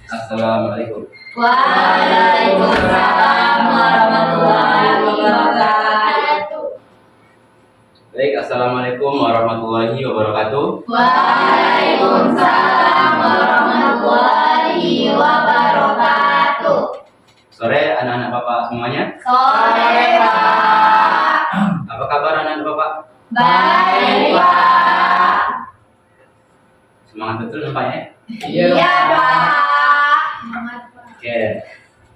Assalamualaikum. Waalaikumsalam warahmatullahi wabarakatuh. Baik, assalamualaikum warahmatullahi wabarakatuh. Waalaikumsalam warahmatullahi wabarakatuh. Sore anak-anak Bapak semuanya. Sore, Pak. Apa kabar anak-anak Bapak? Baik, Pak. Semangat betul nampaknya. Iya, Pak. Oke.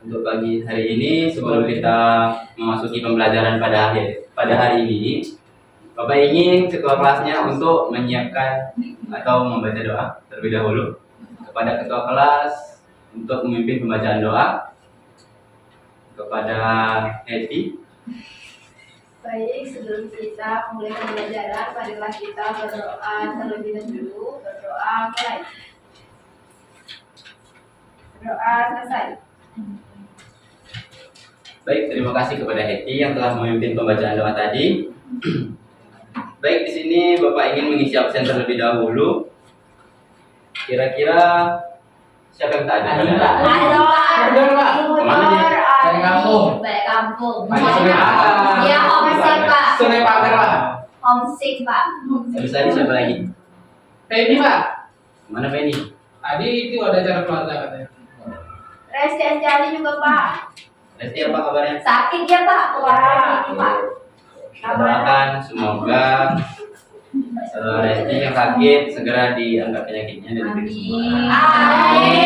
Untuk pagi hari ini sebelum kita memasuki pembelajaran pada hari ini, Bapak ingin ketua kelasnya untuk menyiapkan atau membaca doa terlebih dahulu kepada ketua kelas untuk memimpin pembacaan doa kepada Eti. Baik, sebelum kita mulai pembelajaran, marilah kita berdoa terlebih dahulu. Berdoa mulai. Berdoa selesai. Baik, terima kasih kepada Eti yang telah memimpin pembacaan doa tadi. Baik, di sini Bapak ingin mengisi absen terlebih dahulu. Kira-kira siapa yang tak ada? Halo, Pak. Kemana dia? Dari kampung. Balik kampung. Iya, homesick, Pak. Sungai Pagar, Pak. Homesick, Pak. Habis tadi siapa lagi? Penny, Pak. Mana Penny? Tadi itu ada acara keluarga katanya. Resti Anjali juga, Pak. Resti apa kabarnya? Sakit ya, Pak. Keluar ini, Pak. Kita doakan semoga Resti yang sakit segera diangkat penyakitnya dan diberi kesembuhan. Amin.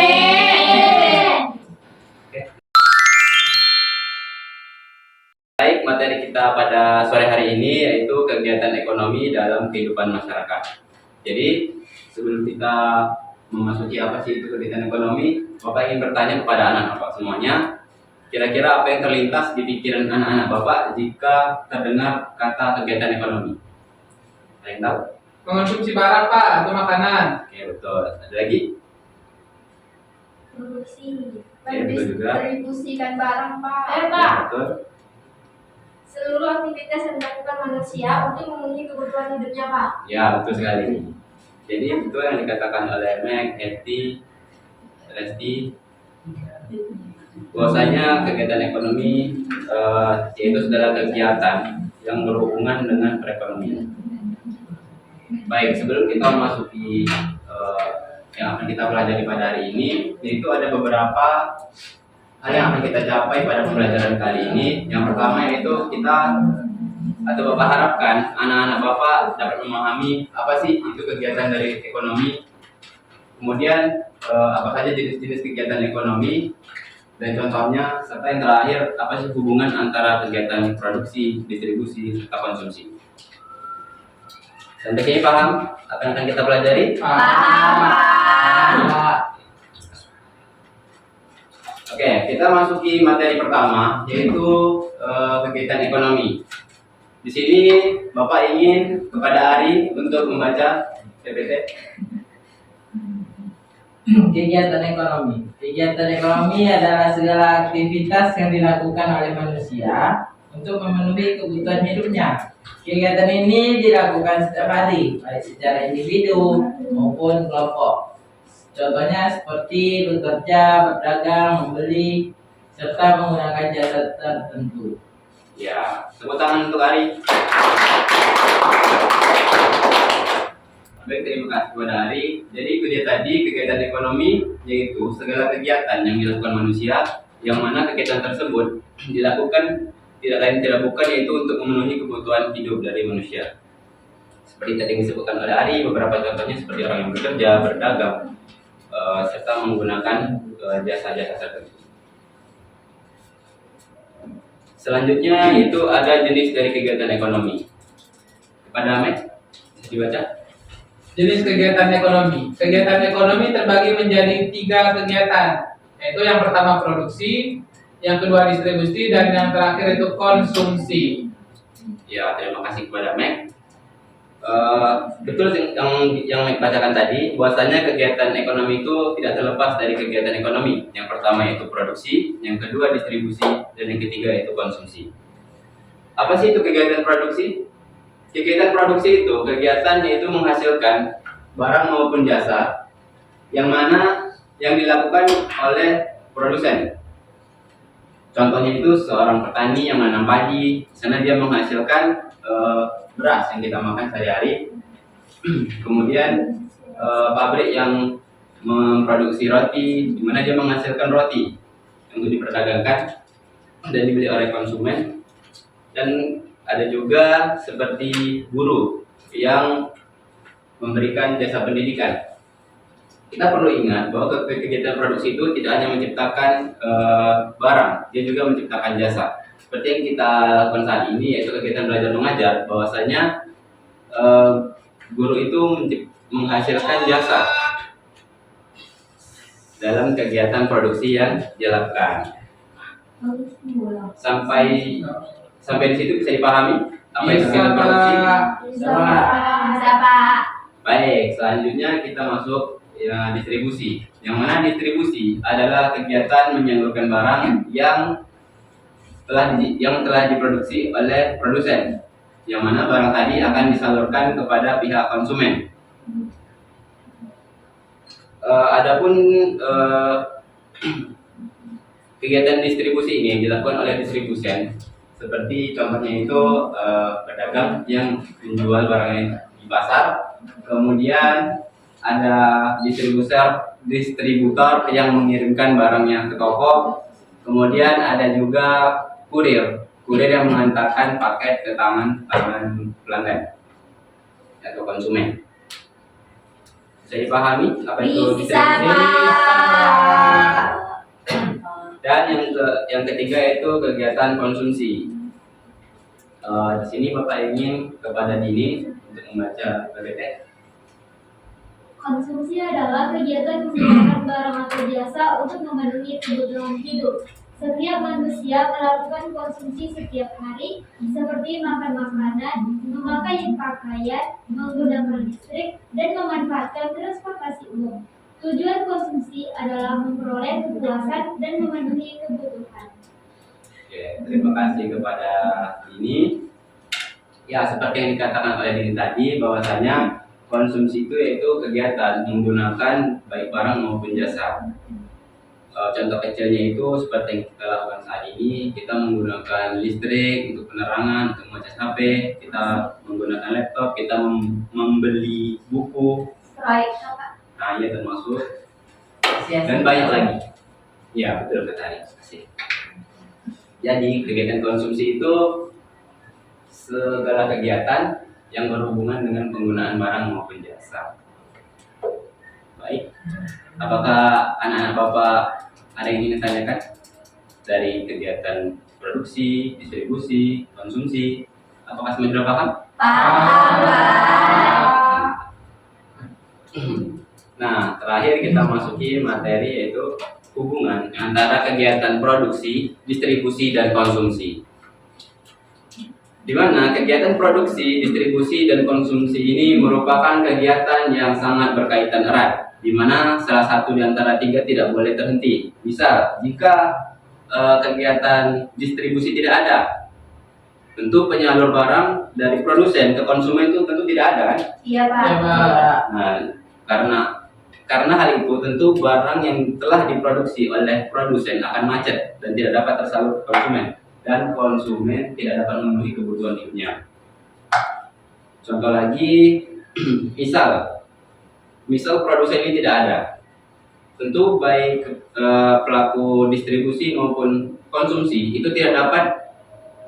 Baik, materi kita pada sore hari ini yaitu kegiatan ekonomi dalam kehidupan masyarakat. Jadi, sebelum kita memasuki apa sih itu kegiatan ekonomi, Bapak ingin bertanya kepada anak Bapak semuanya, kira-kira apa yang terlintas di pikiran anak-anak Bapak jika terdengar kata kegiatan ekonomi? Ada yang tahu? Mengonsumsi barang, Pak, atau makanan. Oke, betul. Ada lagi? Produksi. Ya, betul juga. Mendistribusikan barang, Pak. Ya, betul. Seluruh aktivitas yang dilakukan manusia untuk memenuhi kebutuhan hidupnya, Pak. Ya, betul sekali. Jadi betul yang dikatakan oleh Meg, Eti, Resti, bahwasanya kegiatan ekonomi yaitu segala kegiatan yang berhubungan dengan perekonomian. Baik, sebelum kita memasuki yang akan kita pelajari pada hari ini, yaitu ada beberapa hal yang akan kita capai pada pembelajaran kali ini. Yang pertama yaitu kita atau Bapak harapkan anak-anak Bapak dapat memahami apa sih itu kegiatan dari ekonomi, kemudian apa saja jenis-jenis kegiatan ekonomi dan contohnya, serta yang terakhir apa sih hubungan antara kegiatan produksi, distribusi, serta konsumsi. Sampai sini paham apa yang akan kita pelajari? Paham. Oke, kita masuki materi pertama yaitu kegiatan ekonomi. Di sini Bapak ingin kepada Ari untuk membaca PPT. Kegiatan ekonomi. Kegiatan ekonomi adalah segala aktivitas yang dilakukan oleh manusia untuk memenuhi kebutuhan hidupnya. Kegiatan ini dilakukan setiap hari, baik secara individu maupun kelompok. Contohnya seperti bekerja, berdagang, membeli, serta menggunakan jasa tertentu. Ya, tepuk tangan untuk Ari. Baik, terima kasih kepada Ari. Jadi itu dia tadi kegiatan ekonomi, yaitu segala kegiatan yang dilakukan manusia, yang mana kegiatan tersebut dilakukan tidak lain tidak bukan yaitu untuk memenuhi kebutuhan hidup dari manusia. Seperti tadi yang disebutkan oleh Ari, beberapa contohnya seperti orang yang bekerja, berdagang, serta menggunakan jasa-jasa tertentu. Selanjutnya itu ada jenis dari kegiatan ekonomi. Kepada Ahmed, bisa dibaca? Jenis kegiatan ekonomi. Kegiatan ekonomi terbagi menjadi 3 kegiatan, yaitu yang pertama produksi, yang kedua distribusi, dan yang terakhir itu konsumsi. Ya, terima kasih kepada Meg. Betul yang Meg bacakan tadi, bahwasanya kegiatan ekonomi itu tidak terlepas dari kegiatan ekonomi. Yang pertama yaitu produksi, yang kedua distribusi, dan yang ketiga yaitu konsumsi. Apa sih itu kegiatan produksi? Kegiatan produksi itu kegiatan yaitu menghasilkan barang maupun jasa yang mana yang dilakukan oleh produsen. Contohnya itu seorang petani yang menanam padi, di sana dia menghasilkan beras yang kita makan sehari-hari. Kemudian pabrik yang memproduksi roti, di mana dia menghasilkan roti untuk diperdagangkan dan dibeli oleh konsumen. Dan ada juga seperti guru yang memberikan jasa pendidikan. Kita perlu ingat bahwa kegiatan produksi itu tidak hanya menciptakan barang, dia juga menciptakan jasa. Seperti yang kita lakukan saat ini, yaitu kegiatan belajar mengajar, bahwasanya guru itu menghasilkan jasa dalam kegiatan produksi yang dilakukan. Sampai di situ bisa dipahami apa itu kegiatan produksi? Bisa Pak. Baik, selanjutnya kita masuk ya, distribusi. Yang mana distribusi adalah kegiatan menyalurkan barang yang telah diproduksi oleh produsen. Yang mana barang tadi akan disalurkan kepada pihak konsumen. Adapun kegiatan distribusi ini yang dilakukan oleh distribusen, seperti contohnya itu pedagang yang menjual barangnya di pasar, kemudian ada distributor yang mengirimkan barangnya ke toko, kemudian ada juga kurir yang mengantarkan paket ke tangan pelanggan atau konsumen. Bisa dipahami apa itu Bisa distribusi? Pak. Dan yang ketiga itu kegiatan konsumsi. Di sini Bapak ingin kepada Dini untuk membaca PPT. Konsumsi adalah kegiatan menggunakan barang atau jasa untuk memenuhi kebutuhan hidup. Setiap manusia melakukan konsumsi setiap hari, seperti makan makanan, memakai pakaian, menggunakan listrik, dan memanfaatkan transportasi umum. Tujuan konsumsi adalah memperoleh kepuasan dan memenuhi kebutuhan. Oke, terima kasih kepada Dini. Ya, seperti yang dikatakan oleh Dini tadi, bahwasanya konsumsi itu yaitu kegiatan menggunakan baik barang maupun jasa. Contoh kecilnya itu seperti yang kita lakukan saat ini, kita menggunakan listrik untuk penerangan, untuk mengecas HP, kita menggunakan laptop, kita membeli buku. Proyek Pak. Nah, iya termasuk dan banyak lagi. Ya, betul kata kasih. Jadi kegiatan konsumsi itu segala kegiatan yang berhubungan dengan penggunaan barang maupun jasa. Baik, apakah anak-anak Bapak ada yang ingin ditanyakan dari kegiatan produksi, distribusi, konsumsi? Apakah semuanya sudah paham? Paham Pak. Nah, terakhir kita masuki materi yaitu hubungan antara kegiatan produksi, distribusi, dan konsumsi. Di mana kegiatan produksi, distribusi, dan konsumsi ini merupakan kegiatan yang sangat berkaitan erat, di mana salah satu di antara tiga tidak boleh terhenti. Misal, jika kegiatan distribusi tidak ada, tentu penyalur barang dari produsen ke konsumen itu tentu tidak ada, kan? Iya Pak. Ya, Pak. Nah, karena hal itu tentu barang yang telah diproduksi oleh produsen akan macet dan tidak dapat tersalur ke konsumen, dan konsumen tidak dapat memenuhi kebutuhan hidupnya. Contoh lagi, misal produsen ini tidak ada, tentu baik pelaku distribusi maupun konsumsi itu tidak dapat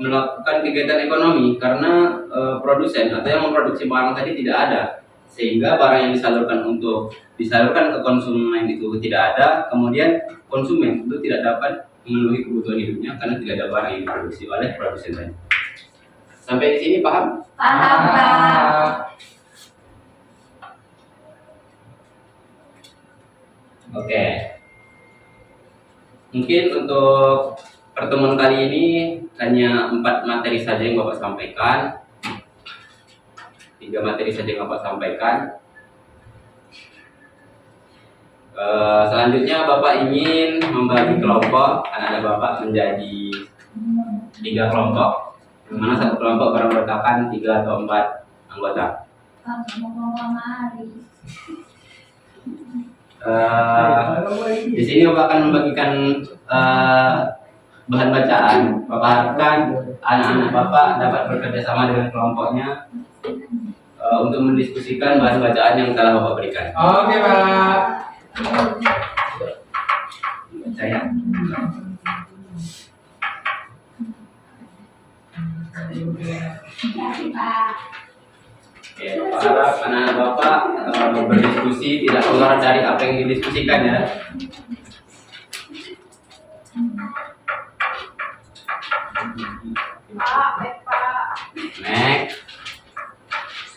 melakukan kegiatan ekonomi karena produsen atau yang memproduksi barang tadi tidak ada, sehingga barang yang disalurkan ke konsumen itu tidak ada, kemudian konsumen itu tidak dapat memenuhi kebutuhan hidupnya karena tidak ada barang yang diproduksi oleh produsen tadi. Sampai di sini paham? Paham Pak. Oke. Mungkin untuk pertemuan kali ini hanya 4 materi saja yang Bapak sampaikan. 3 materi saja yang Bapak sampaikan. Selanjutnya Bapak ingin membagi kelompok anak-anak Bapak menjadi 3 kelompok, yang mana satu kelompok beranggotakan 3 atau 4 anggota. Di sini Bapak akan membagikan bahan bacaan. Bapak harapkan anak-anak Bapak dapat bekerja sama dengan kelompoknya untuk mendiskusikan bahan bacaan yang telah Bapak berikan. Oke, Pak. Saya. Oke, Bapak harap anak-anak Bapak berdiskusi tidak keluar dari apa yang didiskusikan ya. Pak, baik Pak. Next.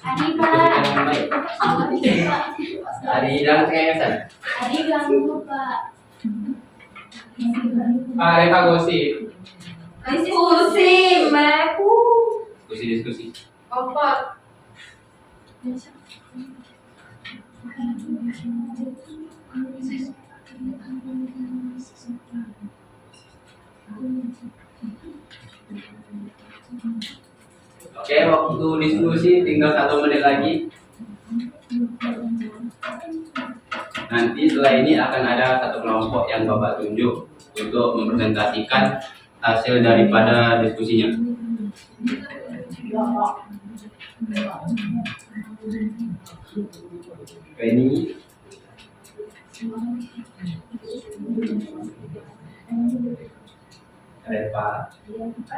Adi Diskusikan Pak. dengan baik. Hari dan kesan. Adi ganggu Pak. Pak Reva gosip. Diskusi, Meku. Diskusi. Kompak. Oke, waktu diskusi tinggal 1 menit lagi. Nanti setelah ini akan ada satu kelompok yang Bapak tunjuk untuk mempresentasikan hasil daripada diskusinya. Oke, ini Reva.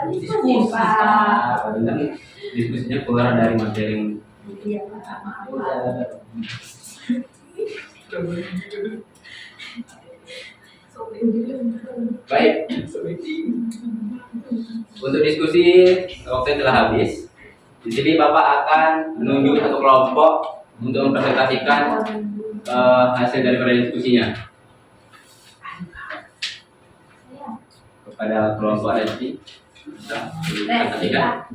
Diskusi, Pak. Dan diskusinya keluar dari materi yang Iya, Pak. Maaf. baik. Untuk diskusi waktu telah habis. Di sini Bapak akan menunjuk satu kelompok untuk mempresentasikan hasil daripada diskusinya kepada kelompok ada di sini. Bisa dipresentasikan.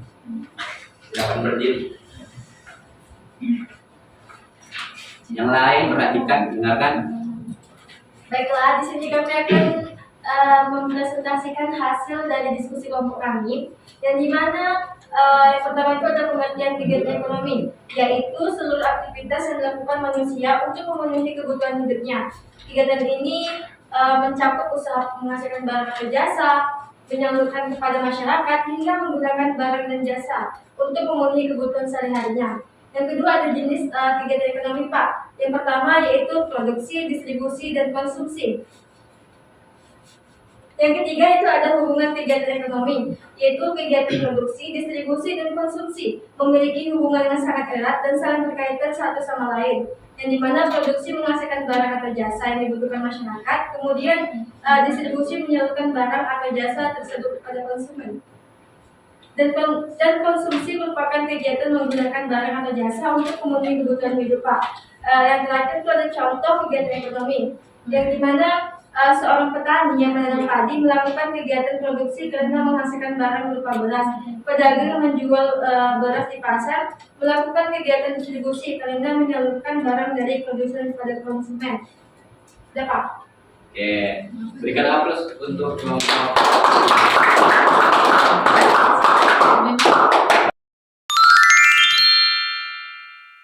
Silakan berdiri. Yang lain perhatikan, dengarkan. Baiklah, di sini kami akan mempresentasikan hasil dari diskusi kelompok kami, yang dimana yang pertama itu ada pengertian kegiatan ekonomi, yaitu seluruh aktivitas yang dilakukan manusia untuk memenuhi kebutuhan hidupnya. Kegiatan ini mencakup usaha menghasilkan barang atau jasa, menyalurkan kepada masyarakat, hingga menggunakan barang dan jasa untuk memenuhi kebutuhan sehari-harinya. Yang kedua ada jenis kegiatan ekonomi, Pak. Yang pertama yaitu produksi, distribusi, dan konsumsi. Yang ketiga itu ada hubungan kegiatan ekonomi, yaitu kegiatan produksi, distribusi, dan konsumsi memiliki hubungan yang sangat erat dan saling berkaitan satu sama lain. Yang dimana produksi menghasilkan barang atau jasa yang dibutuhkan masyarakat, kemudian distribusi menyalurkan barang atau jasa tersebut kepada konsumen. Dan konsumsi merupakan kegiatan menggunakan barang atau jasa untuk memenuhi kebutuhan hidup, Pak. Yang terakhir itu ada contoh kegiatan ekonomi, yang dimana seorang petani yang menanam padi melakukan kegiatan produksi karena menghasilkan barang berupa beras. Pedagang menjual beras di pasar melakukan kegiatan distribusi karena menyalurkan barang dari produsen kepada konsumen. Sudah, Pak. Oke, berikan aplaus untuk kelompok.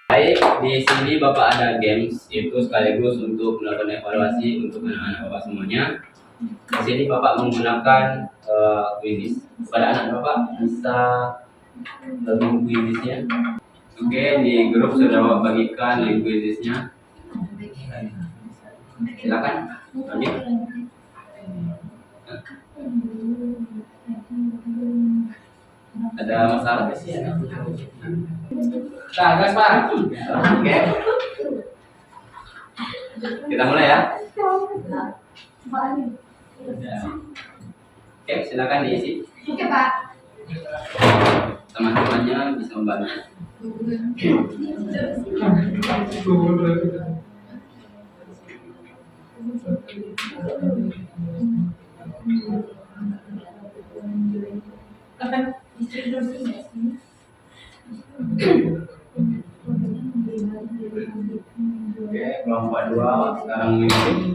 Baik, di sini Bapak ada games itu sekaligus untuk melakukan evaluasi untuk anak-anak Bapak semuanya. Di sini Bapak menggunakan quiz. Pada anak Bapak bisa link quiznya. Oke, di grup sudah Bapak bagikan link quiznya. Silakan, lanjut. Ada masalah nggak sih? Nah, gas, Pak. Oke, kita mulai ya. Oke, silakan diisi. Oke, Pak. Teman-temannya bisa membantu. Oke, kelompok 2 sekarang mengikuti.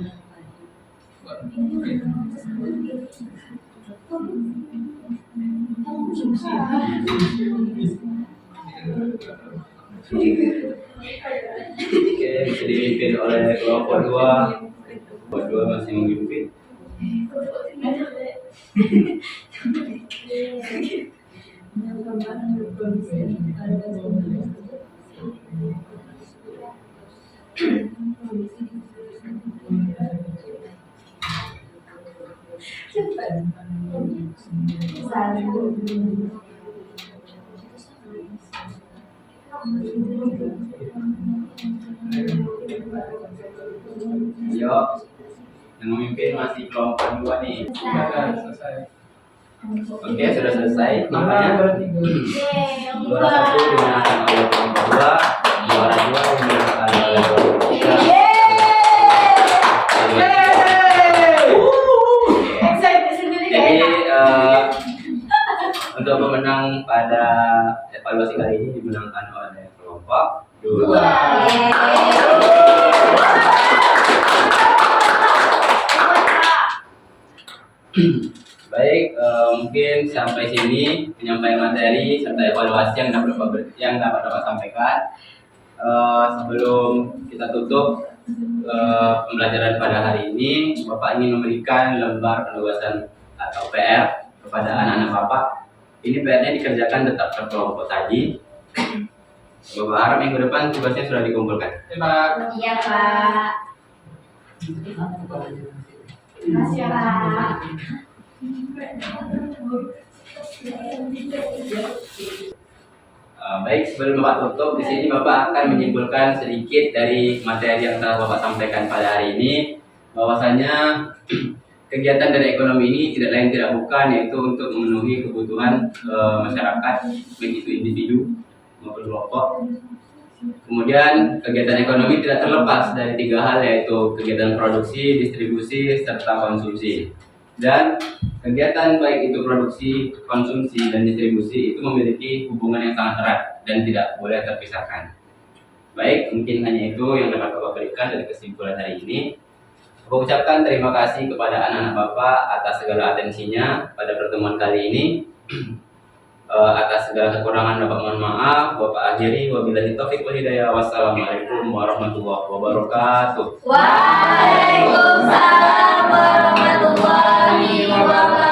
Oke, bisa dipimpin oleh kelompok 2. Kelompok 2 masih memimpin. Ayo, yang memimpin masih kelompok 2 nih. Sudah selesai. Oke, sudah selesai. Namanya Namanya bertiga. juara 1 dimenangkan oleh kelompok 2, juara 2 dimenangkan oleh kelompok 3. Jadi untuk pemenang pada evaluasi kali ini dimenangkan oleh kelompok 2. Baik, mungkin sampai sini penyampaian materi serta evaluasi yang dapat Bapak sampaikan. Sebelum kita tutup pembelajaran pada hari ini, Bapak ingin memberikan lembar penugasan atau PR kepada anak-anak Bapak. Ini PR-nya dikerjakan tetap berkelompok tadi. Bapak harap minggu depan tugasnya sudah dikumpulkan. Terima Iya, Pak. Makasih, Pak. Baik, sebelum Bapak tutup, di sini Bapak akan menyimpulkan sedikit dari materi yang telah Bapak sampaikan pada hari ini, bahwasanya kegiatan dari ekonomi ini tidak lain tidak bukan yaitu untuk memenuhi kebutuhan masyarakat, baik itu individu maupun kelompok. Kemudian kegiatan ekonomi tidak terlepas dari 3 hal, yaitu kegiatan produksi, distribusi, serta konsumsi. Dan kegiatan baik itu produksi, konsumsi, dan distribusi itu memiliki hubungan yang sangat erat dan tidak boleh terpisahkan. Baik, mungkin hanya itu yang dapat Bapak berikan dari kesimpulan hari ini. Bapak ucapkan terima kasih kepada anak-anak Bapak atas segala atensinya pada pertemuan kali ini. Atas segala kekurangan Bapak mohon maaf. Bapak akhiri wabillahi taufiq wal hidayah. Wassalamualaikum warahmatullahi wabarakatuh. Waalaikumsalam warahmatullahi wabarakatuh.